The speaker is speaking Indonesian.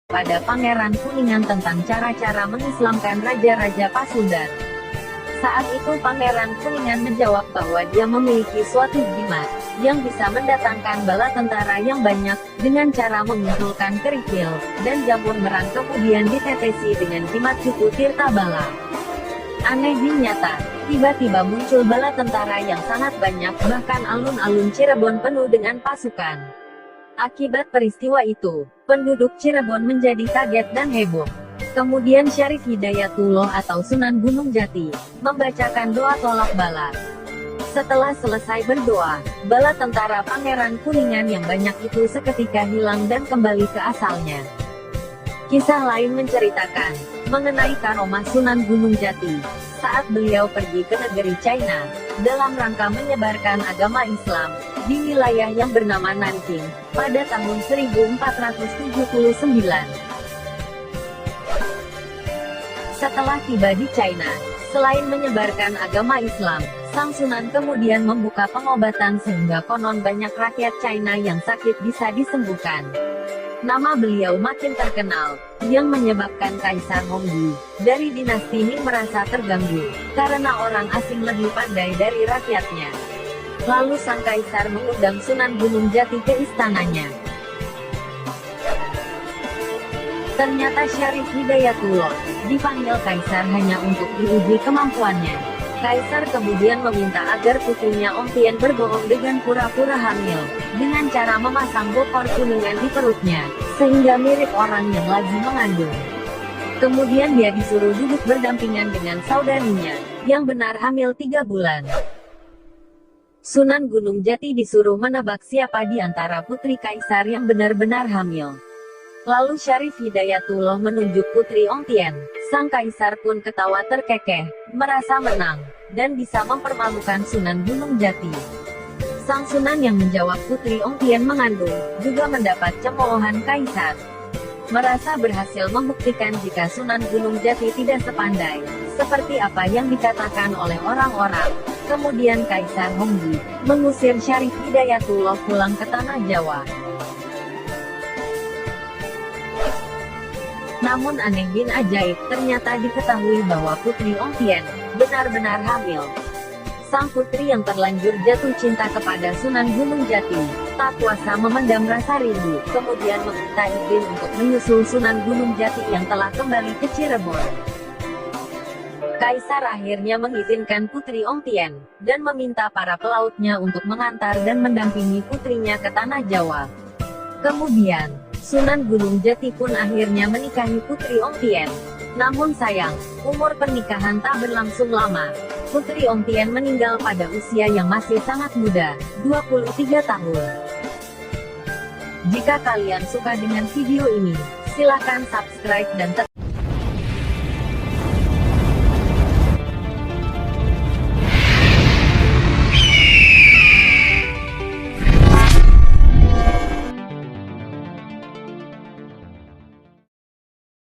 pada Pangeran Kuningan tentang cara-cara mengislamkan raja-raja Pasundan. Saat itu Pangeran Kuningan menjawab bahwa dia memiliki suatu jimat yang bisa mendatangkan bala tentara yang banyak, dengan cara mengumpulkan kerikil dan jamur merang kemudian ditetesi dengan jimat suku Tirta Bala. Aneh dan nyata, tiba-tiba muncul bala tentara yang sangat banyak, bahkan alun-alun Cirebon penuh dengan pasukan. Akibat peristiwa itu, penduduk Cirebon menjadi kaget dan heboh. Kemudian Syarif Hidayatullah atau Sunan Gunung Jati membacakan doa tolak bala. Setelah selesai berdoa, bala tentara Pangeran Kuningan yang banyak itu seketika hilang dan kembali ke asalnya. Kisah lain menceritakan mengenai karomah Sunan Gunung Jati saat beliau pergi ke negeri China dalam rangka menyebarkan agama Islam di wilayah yang bernama Nanking pada tahun 1479. Setelah tiba di China, selain menyebarkan agama Islam, Sang Sunan kemudian membuka pengobatan sehingga konon banyak rakyat China yang sakit bisa disembuhkan. Nama beliau makin terkenal, yang menyebabkan Kaisar Hongwu dari dinasti Ming merasa terganggu, karena orang asing lebih pandai dari rakyatnya. Lalu sang Kaisar mengundang Sunan Gunung Jati ke istananya. Ternyata Syarif Hidayatullah dipanggil Kaisar hanya untuk diuji kemampuannya. Kaisar kemudian meminta agar putrinya Ongtien berbohong dengan pura-pura hamil, dengan cara memasang bokor kuningan di perutnya, sehingga mirip orang yang lagi mengandung. Kemudian dia disuruh duduk berdampingan dengan saudarinya, yang benar hamil 3 bulan. Sunan Gunung Jati disuruh menebak siapa di antara putri Kaisar yang benar-benar hamil. Lalu Syarif Hidayatullah menunjuk putri Ongtien. Sang Kaisar pun ketawa terkekeh, merasa menang, dan bisa mempermalukan Sunan Gunung Jati. Sang Sunan yang menjawab putri Ongtien mengandung, juga mendapat cemoohan Kaisar. Merasa berhasil membuktikan jika Sunan Gunung Jati tidak sepandai seperti apa yang dikatakan oleh orang-orang. Kemudian Kaisar Hongwu mengusir Syarif Hidayatullah pulang ke tanah Jawa. Namun aneh bin ajaib, ternyata diketahui bahwa putri Ongtien benar-benar hamil. Sang putri yang terlanjur jatuh cinta kepada Sunan Gunung Jati tak kuasa memendam rasa rindu, kemudian meminta izin untuk menyusul Sunan Gunung Jati yang telah kembali ke Cirebon. Kaisar akhirnya mengizinkan putri Ongtien, dan meminta para pelautnya untuk mengantar dan mendampingi putrinya ke tanah Jawa. Kemudian, Sunan Gunung Jati pun akhirnya menikahi putri Ongtien. Namun sayang, umur pernikahan tak berlangsung lama. Putri Ongtien meninggal pada usia yang masih sangat muda, 23 tahun. Jika kalian suka dengan video ini, silakan subscribe dan tekan